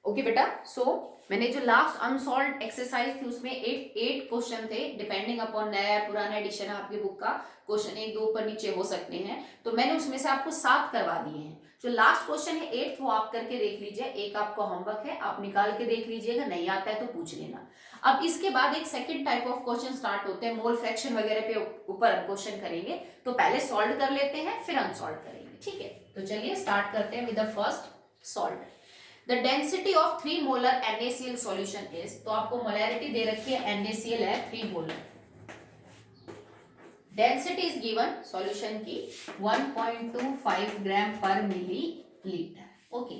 Okay बेटा, सो मैंने जो लास्ट अनसॉल्व एक्सरसाइज थी उसमें एट क्वेश्चन थे, डिपेंडिंग अपॉन नया पुराना एडिशन है आपकी बुक का, क्वेश्चन एक दो ऊपर नीचे हो सकते हैं, तो मैंने उसमें से आपको 7 करवा दिए हैं। जो लास्ट क्वेश्चन है 8th, वो आप करके देख लीजिए, एक आपका होमवर्क है, आप निकाल के देख लीजिएगा, नहीं आता है तो पूछ लेना। अब इसके बाद एक second type of question start होते हैं, मोल फ्रैक्शन वगैरह पे ऊपर क्वेश्चन करेंगे, तो पहले सॉल्व कर लेते हैं फिर अनसॉल्व करेंगे, ठीक है। तो चलिए स्टार्ट करते हैं with the first solve. The density of 3 molar NaCl solution is, तो आपको मोलैरिटी दे रखी है, NaCl है 3 molar, density is given solution की 1.25 ग्राम पर millilitre. Okay,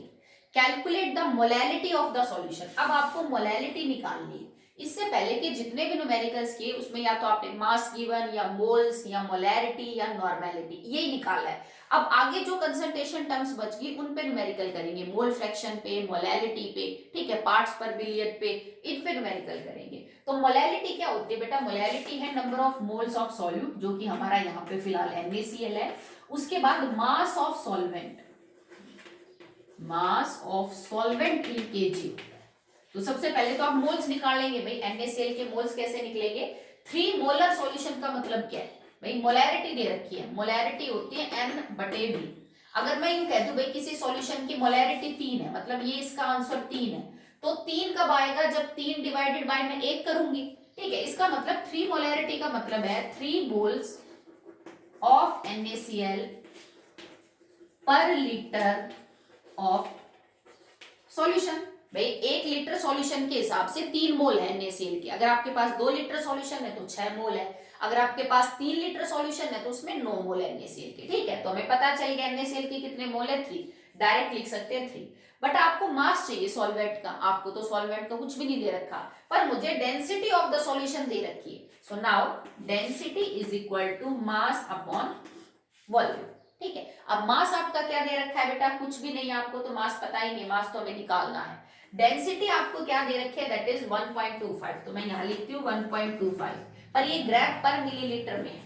calculate the molality of the solution. अब आपको मोलैलिटी निकालनी है। इससे पहले के जितने भी न्यूमेरिकल्स किए उसमें या तो आपने मास गिवन या मोल्स या मोलैरिटी या नॉर्मेलिटी यही निकाला है। अब आगे जो कंसंट्रेशन टर्म्स बच गई उन पे न्यूमेरिकल करेंगे, मोल फ्रैक्शन पे, मोलैलिटी पे, ठीक है, पार्ट्स पर बिलियन पे, इन पे न्यूमेरिकल करेंगे। तो मोलैलिटी क्या होती है बेटा? मोलैलिटी है number of moles of solute, जो कि हमारा यहाँ पे फिलहाल NaCl है। उसके बाद मास of solvent, mass of solvent in KG. तो सबसे पहले तो आप मोल्स निकाल लेंगे भाई, NaCl के मोल्स कैसे निकलेंगे? 3 मोलर सॉल्यूशन का मतलब क्या है भाई? मोलैरिटी दे रखी है, मोलैरिटी होती है N/V। अगर मैं यूं कह दूं भाई किसी सॉल्यूशन की मोलैरिटी 3 है, मतलब ये इसका आंसर 3 है, तो 3 कब आएगा? जब 3 डिवाइडेड बाय मैं 1 करूंगी, ठीक है। इसका मतलब 3 मोलैरिटी का मतलब है 3 मोल्स ऑफ NaCl पर लीटर ऑफ सॉल्यूशन। भाई 1 लीटर सॉल्यूशन के हिसाब से 3 मोल है NaCl के। अगर आपके पास 2 लीटर सॉल्यूशन है तो 6 मोल है, अगर आपके पास 3 लीटर सॉल्यूशन है तो उसमें 9 मोल है NaCl के, ठीक है। तो हमें पता चल गया NaCl के कितने मोल है, 3, डायरेक्ट लिख सकते हैं 3। बट आपको मास चाहिए सॉल्वेंट का, आपको तो सॉल्वेंट का कुछ भी नहीं दे रखा, पर मुझे डेंसिटी ऑफ द सॉल्यूशन दे रखी है। So now density is equal to mass upon volume, ठीक है। अब मास आपका क्या दे रखा है बेटा? कुछ भी नहीं, आपको तो मास पता ही नहीं, मास तो हमें निकालना है। डेंसिटी आपको क्या दे रखी है? दैट इज 1.25, तो मैं यहां लिखती हूँ 1.25, पर ये ग्राम पर मिलीलीटर में है।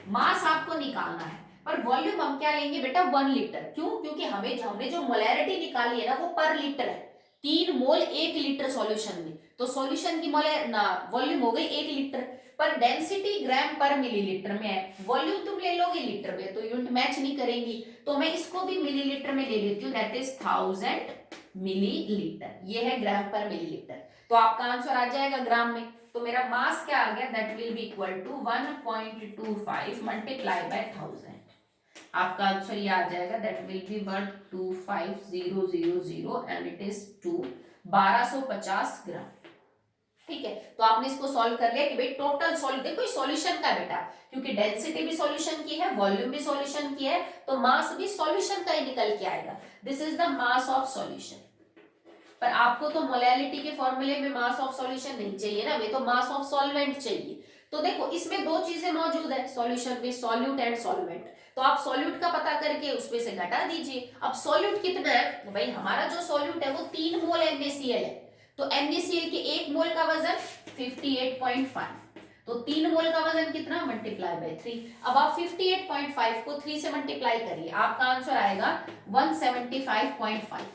मास आपको निकालना है, पर वॉल्यूम हम क्या लेंगे बेटा? 1 लीटर। क्यों? क्योंकि हमने जो मोलैरिटी निकाली है ना वो पर लीटर है, 3 मोल 1 लीटर सॉल्यूशन में, तो सॉल्यूशन की वॉल्यूम हो गई 1 लीटर, पर डेंसिटी ग्राम पर मिलीलीटर में है, वॉल्यूम तुम ले लोगे लीटर में, तो यूनिट मैच नहीं करेंगी, तो मैं इसको भी मिलीलीटर में ले लेती हूँ, दैट इज 1000 मिलीलीटर। ये है ग्राम पर मिलीलीटर, तो आपका आंसर आ जाएगा ग्राम में। तो मेरा मास क्या आ गया? That will be equal to 1.25 multiply by 1000। आपका आंसर ये आ जाएगा, that will be 125000 and it is 1250 gram, ठीक है। तो आपने इसको सॉल्व कर लिया कि भाई टोटल सॉल्व, देखो सॉल्यूशन का बेटा, क्योंकि डेंसिटी भी सॉल्यूशन की है, वॉल्यूम भी सॉल्यूशन की है, तो मास भी सॉल्यूशन का ही निकल के आएगा। This is the mass of solution. पर आपको तो मोलैलिटी के फॉर्मूले में मास ऑफ सॉल्यूशन नहीं चाहिए ना, वे तो मास ऑफ सॉल्वेंट चाहिए। तो देखो इसमें 2 चीजें मौजूद है सॉल्यूशन में, सॉल्यूट एंड सॉल्वेंट। तो आप सॉल्यूट का पता करके उसमें से घटा दीजिए। अब सॉल्यूट कितना है? तो भाई हमारा जो सॉल्यूट है वो 3 मोल NaCl है, तो NaCl के 1 मोल का वजन 58.5, तो 3 मोल का वजन कितना? Multiply by 3। अब आप 58.5 को 3 से मल्टीप्लाई करिए, आपका आंसर आएगा 175.5।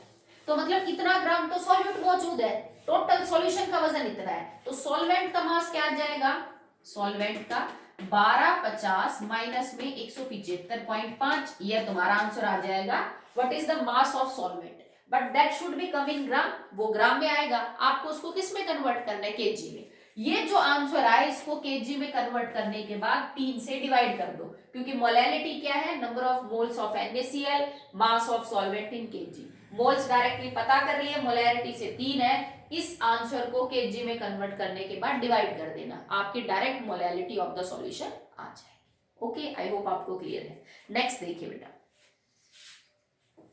तो मतलब कितना ग्राम तो सॉल्यूट मौजूद है, टोटल सॉल्यूशन का वजन इतना है, तो सॉल्वेंट का मास क्या आ जाएगा? सॉल्वेंट का 1250 माइनस में 175.5, यह तुम्हारा आंसर आ जाएगा। What is the mass of solvent? But that should be come in gram, वो ग्राम में आएगा, आपको उसको किस में कन्वर्ट करना है? केजी में। ये जो आंसर आए इसको केजी में कन्वर्ट करने के बाद 3 से डिवाइड कर दो, क्योंकि मोलैलिटी क्या है? Number of moles of NaCl, mass of solvent in KG. Moles directly पता कर लिए, मोलैरिटी से 3 है, इस आंसर को केजी में कन्वर्ट करने के बाद डिवाइड कर देना, आपकी direct molality of the solution आ जाएगी। ओके, आई होप आपको क्लियर है। नेक्स्ट देखिए बेटा,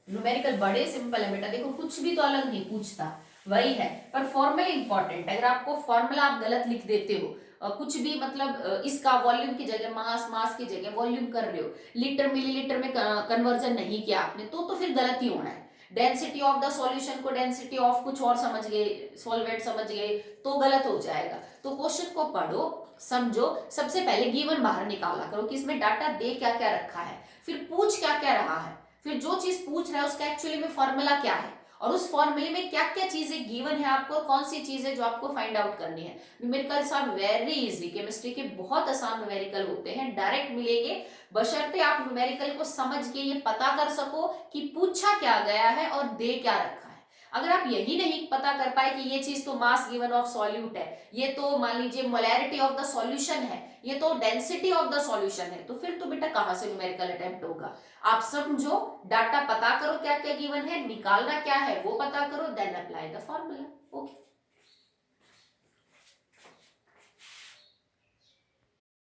न्यूमेरिकल बड़े सिंपल है बेटा, देखो कुछ भी तो अलग नहीं पूछता, वही है, पर फॉर्मूला इंपॉर्टेंट है। अगर आपको फॉर्मूला आप गलत लिख देते हो, कुछ भी मतलब इसका वॉल्यूम की जगह मास, मास की जगह वॉल्यूम कर रहे हो, लीटर मिलीलीटर में कन्वर्जन नहीं किया आपने, तो फिर गलत ही होना है। डेंसिटी ऑफ द सॉल्यूशन को डेंसिटी ऑफ कुछ और समझ गए, सॉल्वेंट समझ गए, तो गलत हो जाएगा। तो क्वेश्चन को पढ़ो, समझो, सबसे पहले गिवन बाहर निकाला करो कि इसमें डाटा दे क्या क्या रखा है, फिर पूछ क्या क्या रहा है, फिर जो चीज पूछ रहा है उसका एक्चुअली में फॉर्मूला क्या है, और उस फॉर्मूले में क्या क्या चीजें गिवन है आपको, कौन सी चीजें जो आपको फाइंड आउट करनी है। Numericals are very easy, chemistry के बहुत आसान न्यूमेरिकल होते हैं, डायरेक्ट मिलेंगे, बशर्ते आप न्यूमेरिकल को समझ के ये पता कर सको कि पूछा क्या गया है और दे क्या रखा है। अगर आप यही नहीं पता कर पाए कि ये चीज तो मास गिवन ऑफ सॉल्यूट है, ये तो मान लीजिए मोलैरिटी ऑफ द सॉल्यूशन है, ये तो डेंसिटी ऑफ द सॉल्यूशन है, तो फिर तो बेटा कहां से न्यूमेरिकल अटेम्प्ट होगा। आप समझो, डाटा पता करो क्या क्या गिवन है, निकालना क्या है वो पता करो, then apply the formula. Okay,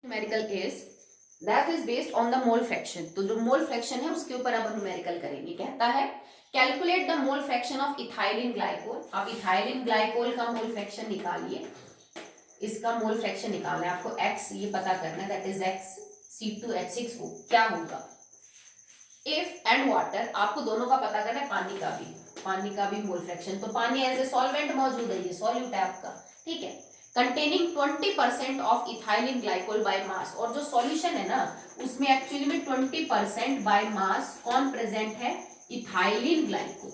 numerical is that is based on the mole fraction. तो जो मोल फ्रैक्शन है उसके ऊपर अब न्यूमेरिकल करेंगे। कहता है calculate the mole fraction of ethylene glycol. आप इथाइलिन ग्लाइकोल का मोल फ्रैक्शन निकालिए, इसका मोल फ्रैक्शन निकालना है आपको, x ये पता करना है, दैट इज x C2H6O क्या होगा इफ एंड वाटर, आपको दोनों का पता करना है, पानी का भी मोल फ्रैक्शन। तो पानी एज ए सॉल्वेंट मौजूद है, ये सॉल्यूट है आपका, ठीक है, containing 20% of ethylene glycol by mass. और जो सॉल्यूशन है ना उसमें एक्चुअली में 20% बाय मास कौन प्रेजेंट है, इथाइलिन ग्लाइकोल।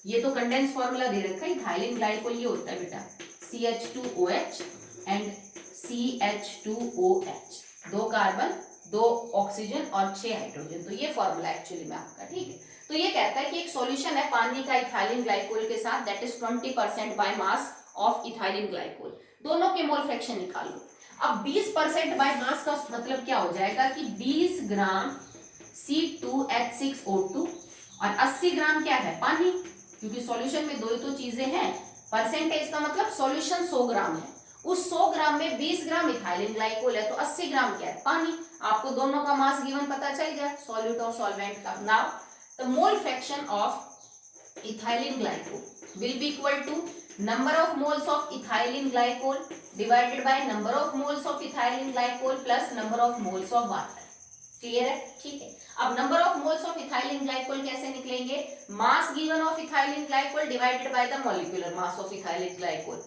ये तो कंडेंस फॉर्मूला दे रखा है, इथाइलिन ग्लाइकोल ये होता है बेटा CH2OH and CH2OH, 2 carbon 2 oxygen और 6 हाइड्रोजन। तो ये फॉर्मूला एक्चुअली में आपका, ठीक है। तो ये कहता है कि एक सॉल्यूशन है पानी का इथाइलिन ग्लाइकोल के साथ, that is 20% by mass of ethylene glycol. दोनों के मोल फ्रैक्शन निकालो। अब 20% बाय मास का मतलब क्या हो जाएगा कि 20 ग्राम C2H6O2 और 80 ग्राम क्या है, पानी, क्योंकि सॉल्यूशन में दो ही तो चीजें हैं। परसेंटेज का मतलब सॉल्यूशन 100 ग्राम है, उस 100 ग्राम में 20 ग्राम इथाइलिन ग्लाइकोल है, तो 80 ग्राम क्या है, पानी। आपको दोनों का मास गिवन पता चल गया, सॉल्यूट और सॉल्वेंट का। Now the mole fraction of ethylene glycol will be equal to number of moles of ethylene glycol divided by number of moles of ethylene glycol plus number of moles of water. Clear है, ठीक है। अब number of moles of ethylene glycol कैसे निकलेंगे, mass given of ethylene glycol divided by the molecular mass of ethylene glycol.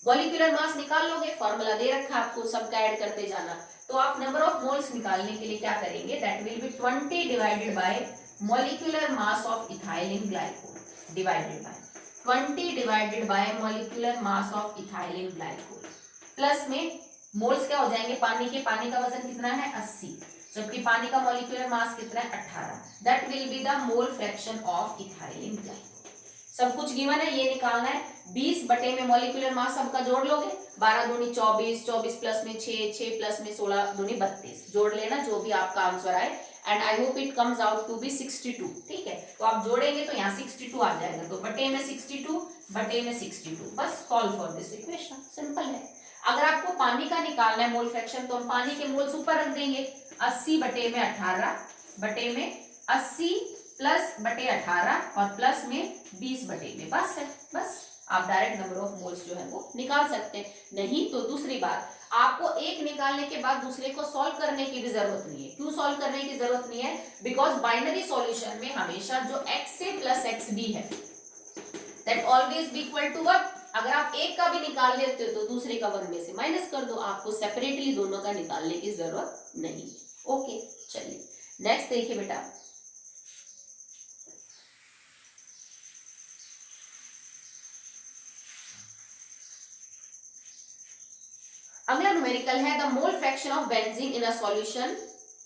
Molecular mass निकाल लोगे, formula दे रखा है आपको, सबका ऐड करते जाना। तो आप नंबर ऑफ मोल्स निकालने के लिए क्या करेंगे, that will B 20 divided by molecular mass of ethylene glycol divided bye 20 divided by molecular mass of ethylene glycol, plus में मोल्स क्या हो जाएंगे पानी के, पानी का वजन कितना है 80, जबकि पानी का मॉलिक्यूलर मास कितना है 18, that will be the mole fraction of ethylene glycol. सब कुछ गिवन है, ये निकालना है। 20 बटे में मॉलिक्यूलर मास सबका जोड़ लोगे, 12 दूनी 24, 24 प्लस में 6, 6 प्लस में 16 दूनी 32, जोड़ लेना जो भी आपका आंसर आए, and I hope it comes out to be 62, ठीक है। तो आप जोड़ेंगे तो यहाँ 62 आ जाएगा, तो बटे में 62 बटे में 62, बस solve for this equation, simple है। अगर आपको पानी का निकालना है मोल फ्रैक्शन, तो हम पानी के मोल्स ऊपर रख देंगे, 80 बटे में 18 बटे में 80 प्लस बटे 18 और प्लस में 20 बटे में, बस है, बस आप डायरेक्ट नंबर ऑफ मोल्स जो है वो निकाल सकते हैं। नहीं तो दूसरी बात, आपको एक निकालने के बाद दूसरे को सॉल्व करने की भी जरूरत नहीं है। क्यों सॉल्व करने की जरूरत नहीं है, बिकॉज बाइनरी सॉल्यूशन में हमेशा जो x a plus x b है that always be equal to what, अगर आप एक का भी निकाल लेते हो तो दूसरे का 1 में से माइनस कर दो, आपको सेपरेटली दोनों का निकालने की जरूरत नहीं। ओके, चलिए नेक्स्ट देखिए बेटा, अगला न्यूमेरिकल है the mole fraction of benzene in a solution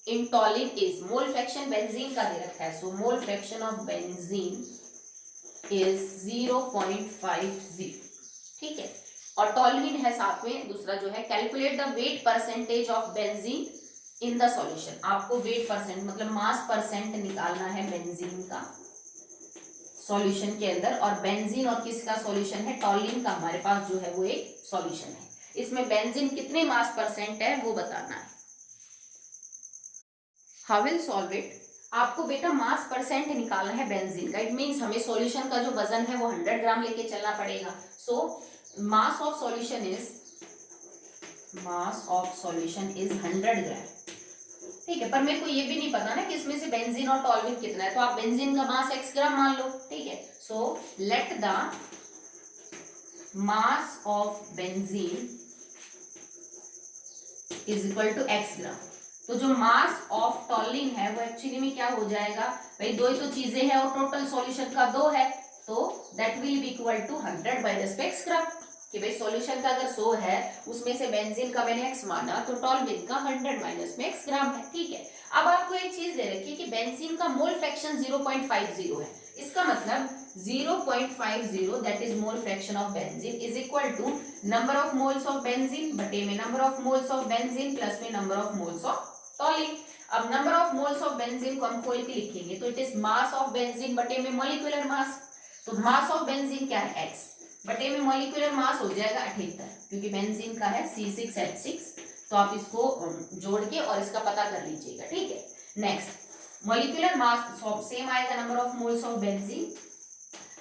in toluene is. Mole fraction benzene का दे रखा है, so mole fraction of benzene is 0.50, ठीक है, और टॉलिन है साथ में। दूसरा जो है calculate the wait percentage of benzene in the solution, आपको वेट परसेंट मतलब मास परसेंट निकालना है बेंजीन का सॉल्यूशन के अंदर। और बेंजीन और किसका सॉल्यूशन है, टॉलिन का हमारे पास जो है वो एक सॉल्यूशन है, इसमें बेंजीन कितने मास परसेंट है वो बताना है। हाउ विल सॉल्व इट, आपको बेटा मास परसेंट निकालना है बेंजीन का। इट मींस हमें सॉल्यूशन का जो वजन है वो 100 ग्राम लेके चलना पड़ेगा। सो मास ऑफ सॉल्यूशन इज 100 ग्राम, ठीक है। पर मेरे को ये भी नहीं पता ना कि इसमें से बेंजीन और टॉल्विन कितना है, तो आप बेंजीन का मास x ग्राम मान लो, ठीक है। So let the mass of benzene is equal to x gram. तो जो मास ऑफ टॉलिन है वो एक्चुअली में क्या हो जाएगा भाई, दो ही तो चीजें हैं और टोटल सॉल्यूशन का 2 है, तो that will be equal to 100 minus में x ग्राम, कि भाई सॉल्यूशन का अगर 100 है उसमें से बेंजीन का मैंने x माना तो टॉल्यूमिन का 100 माइनस में x ग्राम है। ठीक है, अब आपको एक चीज दे रखी है कि बेंजीन का मोल फ्रैक्शन 0.50 है, इसका मतलब 0.50 that is mole fraction of benzene is equal to number of moles of benzene बटे में number of moles of benzene plus में number of moles of toluene. अब number of moles of benzene को हम खोल के लिखेंगे तो it is mass of benzene बटे में मॉलिक्यूलर मास, तो मास ऑफ बेंजीन क्या है x बटे में मॉलिक्यूलर मास हो जाएगा 78, क्योंकि बेंजीन का है C6H6, तो आप इसको जोड़ के और इसका पता कर लीजिएगा। ठीक है, नेक्स्ट मॉलिक्यूलर मास सेम आएगा number of moles of benzene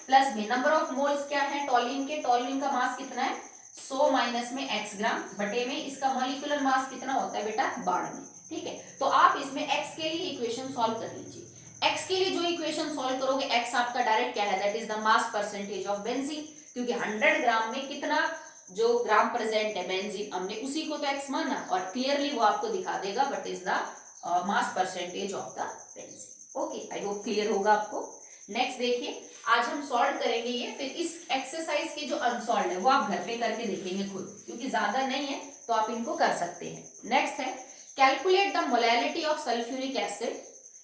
plus में नंबर ऑफ मोल्स क्या है टॉलिन के, टॉलिन का मास कितना है 100 माइनस में x ग्राम बटे में इसका मॉलिक्यूलर मास कितना होता है बेटा 92। ठीक है, तो आप इसमें x के लिए इक्वेशन सॉल्व कर लीजिए। x के लिए जो इक्वेशन सॉल्व करोगे x आपका डायरेक्ट क्या है that is the mass percentage of benzene, क्योंकि 100 ग्राम में कितना जो ग्राम प्रेजेंट है बेंजीन हमने उसी को तो x माना और क्लियरली वो आपको दिखा देगा what is the mass percentage of the benzene. Okay, I hope clear होगा आपको। नेक्स्ट देखिए, आज हम सॉल्व करेंगे ये, फिर इस एक्सरसाइज के जो अनसॉल्व है वो आप घर पे करके देखेंगे खुद, क्योंकि ज्यादा नहीं है तो आप इनको कर सकते हैं। नेक्स्ट है calculate the molality of sulphuric acid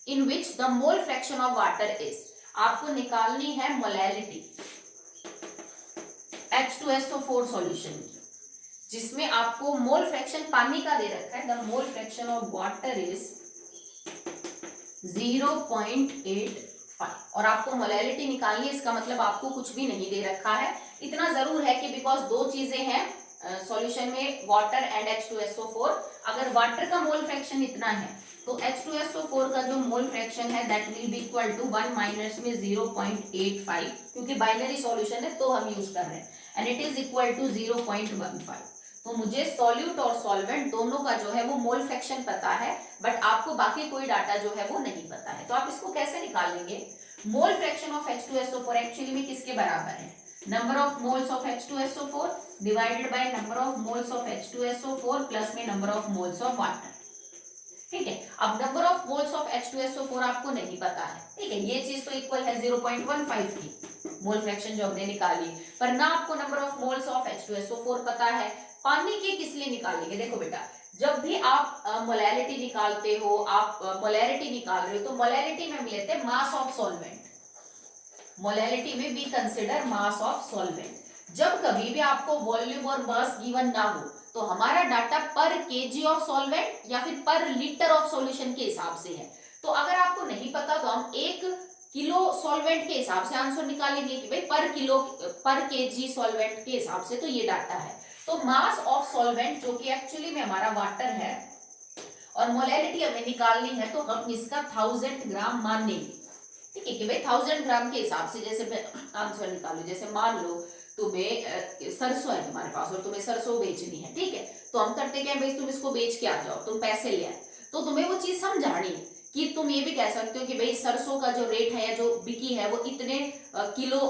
in which the mole fraction of water is. आपको निकालनी है मोलैलिटी H2SO4 सॉल्यूशन की, जिसमें आपको मोल फ्रैक्शन पानी का दे रखा है, the mole fraction of water is 0.85 और आपको मोलैलिटी निकालनी है, इसका मतलब आपको कुछ भी नहीं दे रखा है। इतना जरूर है कि बिकॉज दो चीजें हैं सॉल्यूशन में वाटर एंड H2SO4, अगर वाटर का मोल फ्रैक्शन इतना है तो H2SO4 का जो मोल फ्रैक्शन है that will be equal to 1 minus में 0.85, क्योंकि बाइनरी सॉल्यूशन है तो हम यूज कर रहे हैं, and it is equal to 0.15। तो मुझे सॉल्यूट और सॉल्वेंट दोनों का जो है वो मोल फ्रैक्शन पता है, बट आपको बाकी कोई डाटा जो है वो नहीं पता है। तो आप इसको कैसे निकालेंगे? मोल फ्रैक्शन ऑफ H2SO4 एक्चुअली में किसके बराबर है? Number of moles of H2SO4 divided by number of moles of H2SO4 plus में number of moles of water. ठीक है, अब number of moles of H2SO4 आपको नहीं पता है। ठीक है, ये चीज तो इक्वल है 0.15 की मोल फ्रैक्शन जो हमने निकाली, पर ना आपको number of moles of H2SO4 पता है। पानी के किस लिए निकालेंगे? देखो बेटा, जब भी आप मोलैलिटी निकालते हो, आप मोलैरिटी निकाल रहे हो, तो मोलैलिटी में हम लेते हैं मास ऑफ सॉल्वेंट। मोलैलिटी में we consider mass of solvent. जब कभी भी आपको वॉल्यूम और मास गिवन ना हो तो हमारा डाटा पर केजी ऑफ सॉल्वेंट या फिर पर लीटर ऑफ सॉल्यूशन के हिसाब से है। तो अगर आपको नहीं पता तो हम 1 किलो सॉल्वेंट के हिसाब से आंसर निकालेंगे कि भाई पर केजी सॉल्वेंट के हिसाब से तो ये डाटा है। तो मास ऑफ सॉल्वेंट जो कि एक्चुअली में हमारा वाटर है और मोलैलिटी हमें निकालनी है, तो हम इसका 1000 ग्राम मान लेंगे। ठीक है, कि भाई 1000 ग्राम के हिसाब से जैसे आंसर निकालो। जैसे मान लो तुम्हें सरसों है तुम्हारे पास और तुम्हें सरसों बेचनी है, ठीक है, तो हम करते क्या भाई, तुम इसको बेच के आ जाओ, तुम पैसे ले आए, तो तुम्हें वो चीज समझानी है कि तुम ये भी कह सकते हो कि भाई सरसों का जो रेट है या जो बिकी है वो इतने किलो,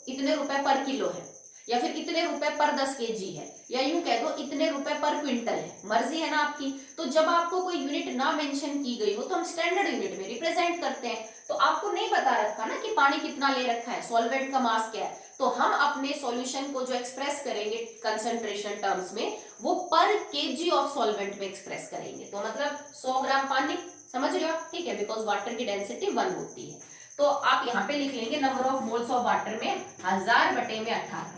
इतने रुपए पर किलो है, या फिर इतने रुपए पर 10 केजी है, या यूं कह दो इतने रुपए पर क्विंटल है, मर्जी है ना आपकी। तो जब आपको कोई यूनिट ना मेंशन की गई हो तो हम स्टैंडर्ड यूनिट में रिप्रेजेंट करते हैं। तो आपको नहीं बता रखा ना कि पानी कितना ले रखा है, सॉल्वेंट का मास क्या है, तो हम अपने सॉल्यूशन को जो एक्सप्रेस करेंगे कंसंट्रेशन टर्म्स में वो पर केजी ऑफ सॉल्वेंट में एक्सप्रेस करेंगे। तो मतलब 100 ग्राम पानी, समझ रहे हो आप? ठीक है, बिकॉज वाटर की डेंसिटी 1 होती है। तो आप यहाँ पे लिख लेंगे number of moles of water में 1000 बटे में 18।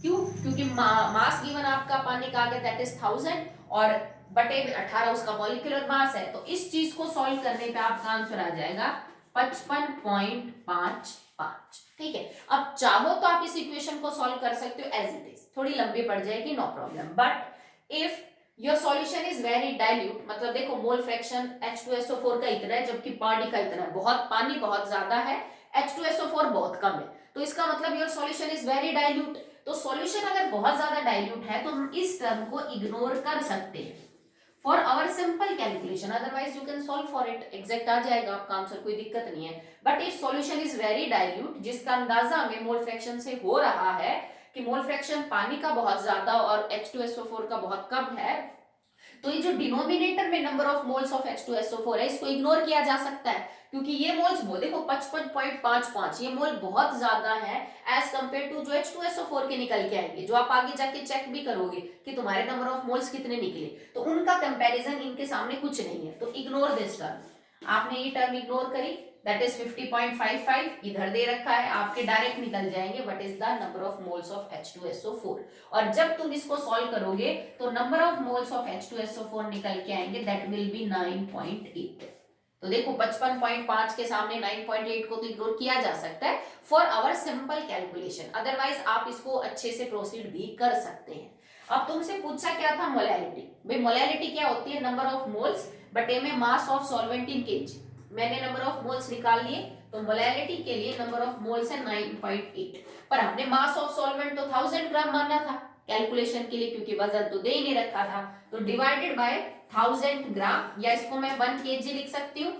क्यों? क्योंकि मास गिवन आपका पानी का आगे दैट इज 1000 और बटे 18 उसका मॉलिक्यूलर मास है। तो इस चीज को सॉल्व करने पे आपका आंसर आ जाएगा 55.55। ठीक है, अब चाहो तो आप इस इक्वेशन को सॉल्व कर सकते हो एज इट इज, थोड़ी लंबी पड़ जाएगी, no problem. But if your solution is very dilute, मतलब देखो मोल फ्रैक्शन H2SO4 का इतना है जबकि पानी का इतना है, बहुत पानी बहुत ज्यादा है, H2SO4 बहुत कम है, तो इसका मतलब your solution is very dilute. तो सॉल्यूशन अगर बहुत ज्यादा डाइल्यूट है तो हम इस टर्म को इग्नोर कर सकते हैं for our simple calculation, otherwise you can solve for it, exact आ जाएगा आपका आंसर, कोई दिक्कत नहीं है। But if solution is very dilute, जिसका अंदाजा हमें मोल फ्रैक्शन से हो रहा है कि मोल फ्रैक्शन पानी का बहुत ज्यादा और H2SO4 का बहुत कम है, तो ये जो डिनोमिनेटर में number of moles of H2SO4 है इसको इग्नोर किया जा सकता है, क्योंकि ये मोल्स वो देखो 55.55 ये मोल बहुत ज्यादा है एज कंपेयर टू जो H2SO4 के निकल के आएंगे, जो आप आगे जाके चेक भी करोगे कि तुम्हारे नंबर ऑफ मोल्स कितने निकले, तो उनका कंपैरिजन इनके सामने कुछ नहीं है। तो इग्नोर दिस टर्म, आपने ये टर्म इग्नोर करी, दैट इज 50.55 इधर दे रखा है, आपके डायरेक्ट निकल जाएंगे what is the number of moles of H2SO4। और जब तुम इसको सॉल्व करोगे तो number of moles of H2SO4 निकल के आएंगे, दैट विल बी 9.8। तो देखो 55.5 के सामने 9.8 को तो इग्नोर किया जा सकता है for our simple calculation, otherwise आप इसको अच्छे से प्रोसीड भी कर सकते हैं। अब तुमसे पूछा क्या था, मोलैलिटी। भाई मोलैलिटी क्या होती है, नंबर ऑफ मोल्स बटे में मास ऑफ सॉल्वेंट इन केजी। मैंने नंबर ऑफ मोल्स निकाल लिए, तो मोलैलिटी के लिए नंबर ऑफ मोल्स है 9.8, पर हमने मास ऑफ सॉल्वेंट तो 1000 ग्राम माना था कैलकुलेशन के लिए, क्योंकि वजन तो दे ही नहीं रखा था, तो डिवाइडेड बाय 1000 ग्राम, या इसको मैं 1 kg लिख सकती हूँ,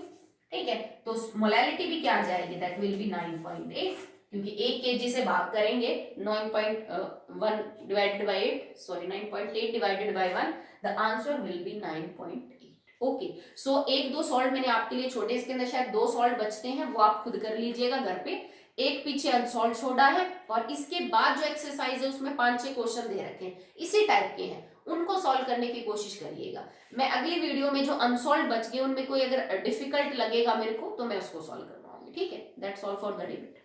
ठीक है। तो मोलैलिटी भी क्या आ जाएगी, दैट विल बी 9.8, क्योंकि 1 kg से भाग करेंगे 9.1 divided by 8, sorry 9.8 divided by 1, the answer will be 9.8। Okay, so एक दो सॉल्व मैंने आपके लिए छोटे, इसके अंदर शायद 2 सॉल्व बचते हैं, वो आप खुद कर लीजिएगा घर पे, एक पीछे अनसॉल्व छोड़ा है, और इसके बाद जो एक्सरसाइज है उसमें 5-6 क्वेश्चन दे रखे हैं इसी टाइप के हैं, उनको सॉल्व करने की कोशिश करिएगा। मैं अगली वीडियो में जो अनसॉल्व बच गए उनमें कोई अगर डिफिकल्ट लगेगा मेरे को तो मैं उसको सॉल्व करवाऊंगी, ठीक है। That's all for the debate.